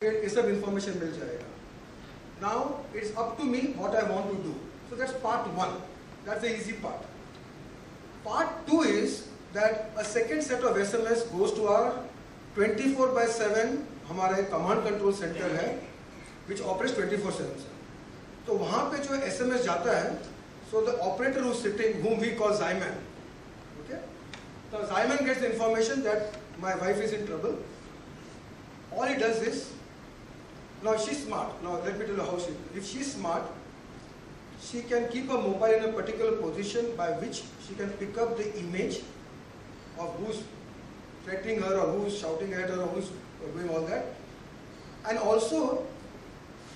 ये सब इंफॉर्मेशन मिल जाएगा. Now it's up to me what I want to do. So that's part one. That's the easy part. Part two is that a second set of SMS goes to our 24/7 हमारा command control center है, which operates 24/7. तो वहाँ पे जो SMS जाता है, so the operator who's sitting, whom we call Zyman, okay? So Zyman gets the information that my wife is in trouble. All he does is, now she's smart. Now let me tell you how she. If she's smart, she can keep her mobile in a particular position by which she can pick up the image of who's threatening her or who's shouting at her or who's doing all that. And also,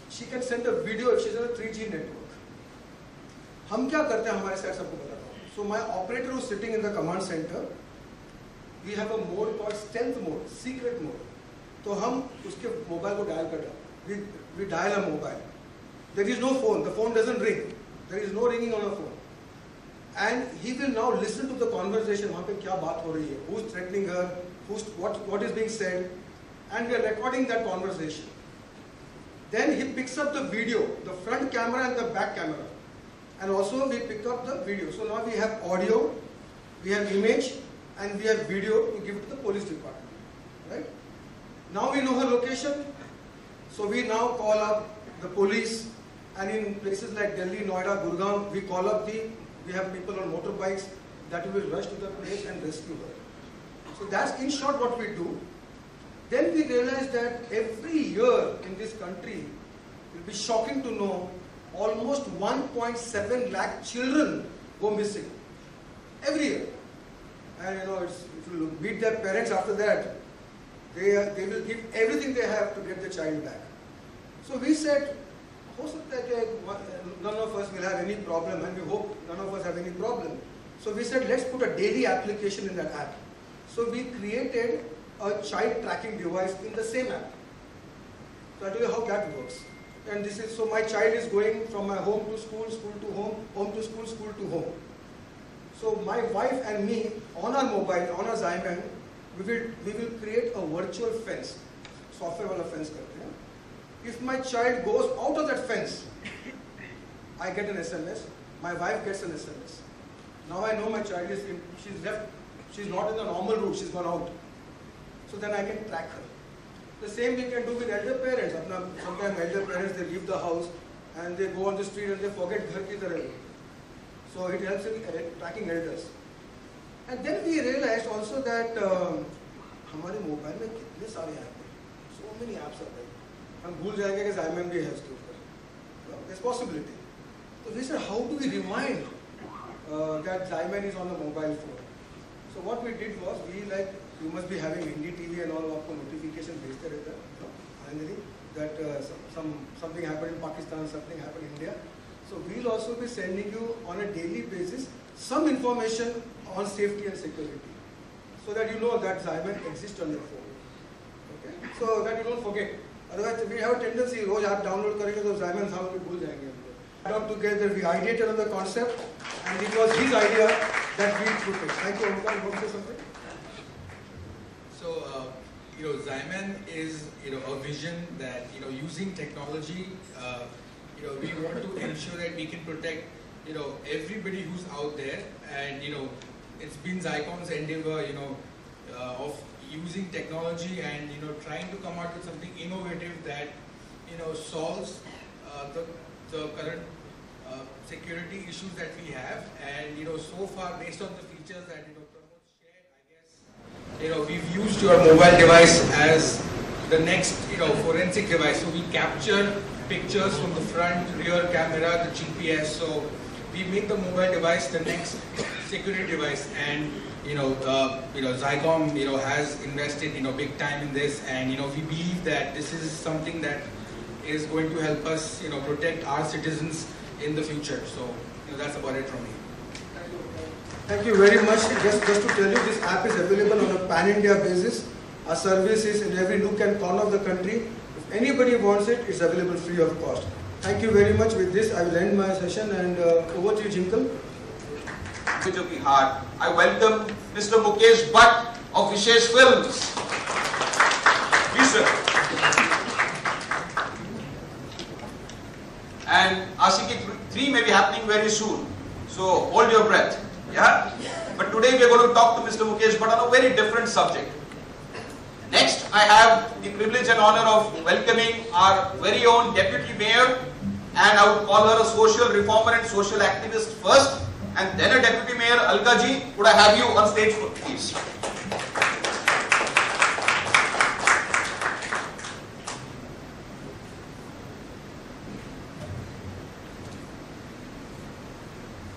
she can send a video if she's on a 3G network. हम क्या करते हैं हमारे side सबको बताता हूँ. So my operator who's sitting in the command center, we have a mode called stealth mode, secret mode. तो हम उसके मोबाइल को डायल कर रहे हैं. We dial a mobile. There is no phone. The phone doesn't ring. There is no ringing on a phone. And he will now listen to the conversation. वहाँ पे क्या बात हो रही है? Who's threatening her? What is being said? And we are recording that conversation. Then he picks up the video, the front camera and the back camera, and also we pick up the video. So now we have audio, we have image, and we have video to give to the police department. Right? Now we know her location. So we now call up the police, and in places like Delhi, Noida, Gurgaon, we call up we have people on motorbikes that will rush to the place and rescue her. So that's in short what we do. Then we realize that every year in this country, it will be shocking to know almost 1.7 lakh children go missing. Every year. And if you meet their parents after that, they will give everything they have to get the child back. So we said, हो सकता है कि none of us will have any problem, and we hope none of us have any problem. So we said, let's put a daily application in that app. So we created a child tracking device in the same app. So I'll tell you how that works. And this is, so my child is going from my home to school, school to home, home to school, school to home. So my wife and me, on our mobile, on our Zyman, we will create a virtual fence. Software wala fence karte hain. If my child goes out of that fence, I get an SMS. My wife gets an SMS. Now I know my child is she's left. She's not in the normal route. She's gone out. So then I can track her. The same we can do with elder parents. Sometimes elder parents, they leave the house and they go on the street and they forget ghar ki tarah. So it helps in tracking elders. And then we realized also that हमारे mobile में कितने सारे app हैं, so many apps are there. हम भूल जाएंगे कि Zyman भी है उसके ऊपर. There's possibility. So we said, how do we remind that Zyman is on the mobile phone? So what we did was, you must be having Hindi TV and all, आपको notification भेजते रहता है, that something happened in Pakistan, something happened in India. So we'll also be sending you on a daily basis some information on safety and security, so that you know that Zyman exists on your phone. Okay? So that you don't forget. Otherwise, we have a tendency, रोज आप download करेंगे तो Zyman साहब भी भूल जाएंगे. Come together, we ideated on the concept, and it was his idea that we put it. Thank you, Omkar. You want to say something? So, Zyman is, a vision that, using technology, we want to ensure that we can protect, everybody who's out there, and, it's been Zycom's endeavor, of using technology and, trying to come out with something innovative that, solves the current security issues that we have. And, so far, based on the features that, Pramod shared, I guess, we've used your mobile device as the next, forensic device. So we capture pictures from the front, rear camera, the GPS. So we make the mobile device the next security device, and Zycom has invested big time in this, and we believe that this is something that is going to help us protect our citizens in the future. So that's about it from me. Thank you very much. Just to tell you, this app is available on a pan-India basis. Our service is in every nook and corner of the country. If anybody wants it, it's available free of cost. Thank you very much. With this, I will end my session, and over to you, Jinkle. Of the heart, I welcome Mr. Mukesh Bhatt of Vishesh Films. Please, sir. Ashiki 3 may be happening very soon. So hold your breath. Yeah? But today we are going to talk to Mr. Mukesh, but on a very different subject. Next, I have the privilege and honor of welcoming our very own Deputy Mayor, and I would call her a social reformer and social activist first, and then a Deputy Mayor, Alka ji. Could I have you on stage, please?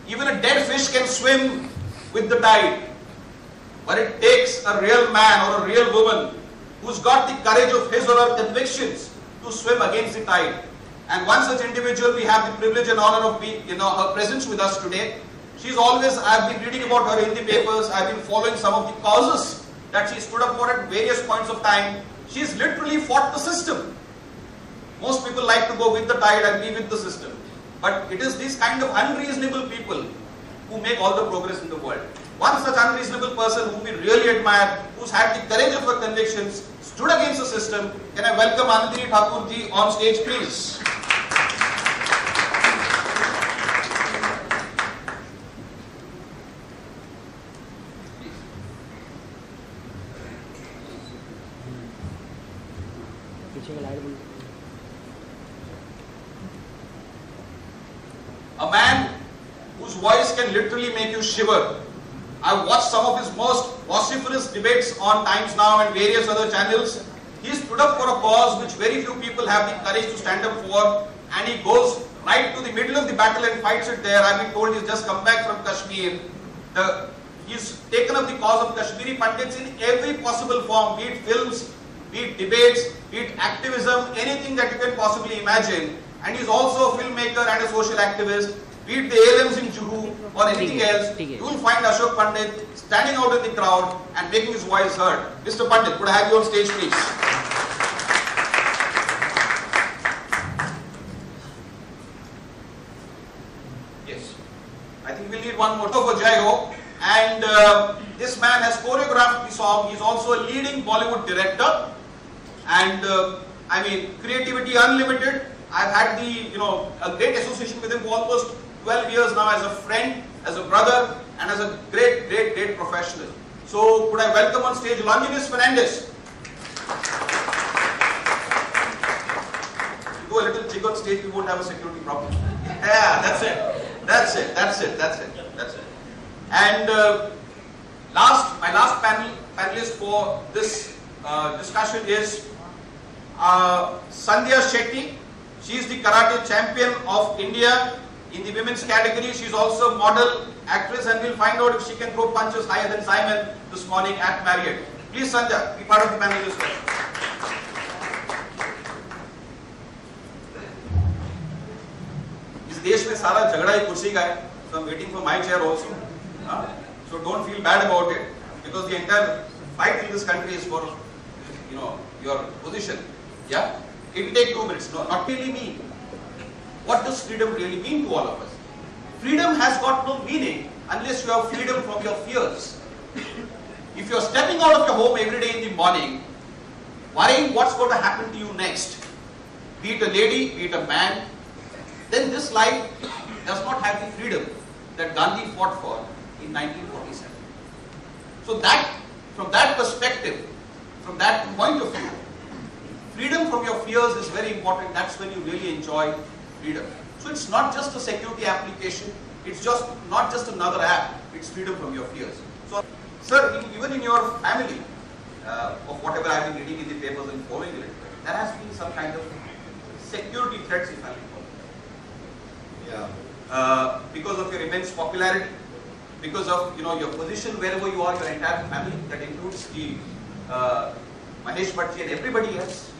Even a dead fish can swim with the tide, but it takes a real man or a real woman who's got the courage of his or her convictions to swim against the tide. And one such individual, we have the privilege and honor of being, her presence with us today. She's always, I've been reading about her in the papers, I've been following some of the causes that she stood up for at various points of time. She's literally fought the system. Most people like to go with the tide and be with the system. But it is these kind of unreasonable people who make all the progress in the world. One such unreasonable person whom we really admire, who's had the courage of her convictions, stood against the system. Can I welcome Anandini Thakur ji on stage, please? A man whose voice can literally make you shiver. I've watched some of his most vociferous debates on Times Now and various other channels. He stood up for a cause which very few people have the courage to stand up for, and he goes right to the middle of the battle and fights it there. I've been told he's just come back from Kashmir. He's taken up the cause of Kashmiri Pandits in every possible form, be it films, be it debates, be it activism, anything that you can possibly imagine. And he's also a filmmaker and a social activist. Be it the ALMs in Juhu or anything else, you will find Ashok Pandit standing out in the crowd and making his voice heard. Mr. Pandit, could I have you on stage, please? Yes. I think we'll need one more for Jai Ho. And this man has choreographed the song. He's also a leading Bollywood director. And I mean, creativity unlimited. I've had a great association with him for almost 12 years now as a friend, as a brother, and as a great professional. So, could I welcome on stage Longinus Fernandez? If you go a little jig on stage, we won't have a security problem. Yeah, that's it. And my last panelist for this discussion is Sandhya Shetty. She is the karate champion of India in the women's category. She is also a model, actress, and we'll find out if she can throw punches higher than Simon this morning at Marriott. Please, Sandhya, be part of the panel discussion. This देश में सारा झगड़ा ही कुर्सी का है. So I'm waiting for my chair also. So don't feel bad about it, because the entire fight in this country is for your position. Yeah. It will take 2 minutes. No, not really mean. What does freedom really mean to all of us? Freedom has got no meaning unless you have freedom from your fears. If you are stepping out of your home every day in the morning, worrying what's going to happen to you next, be it a lady, be it a man, then this life does not have the freedom that Gandhi fought for in 1947. So from that perspective, from that point of view, freedom from your fears is very important. That's when you really enjoy freedom. So it's not just a security application. It's just not just another app. It's freedom from your fears. So, sir, even in your family, of whatever I've been reading in the papers and following it, there has been some kind of security threats, if I may call it. Yeah. Because of your immense popularity, because of your position wherever you are, your entire family, that includes the Mahesh Bhatt and everybody else.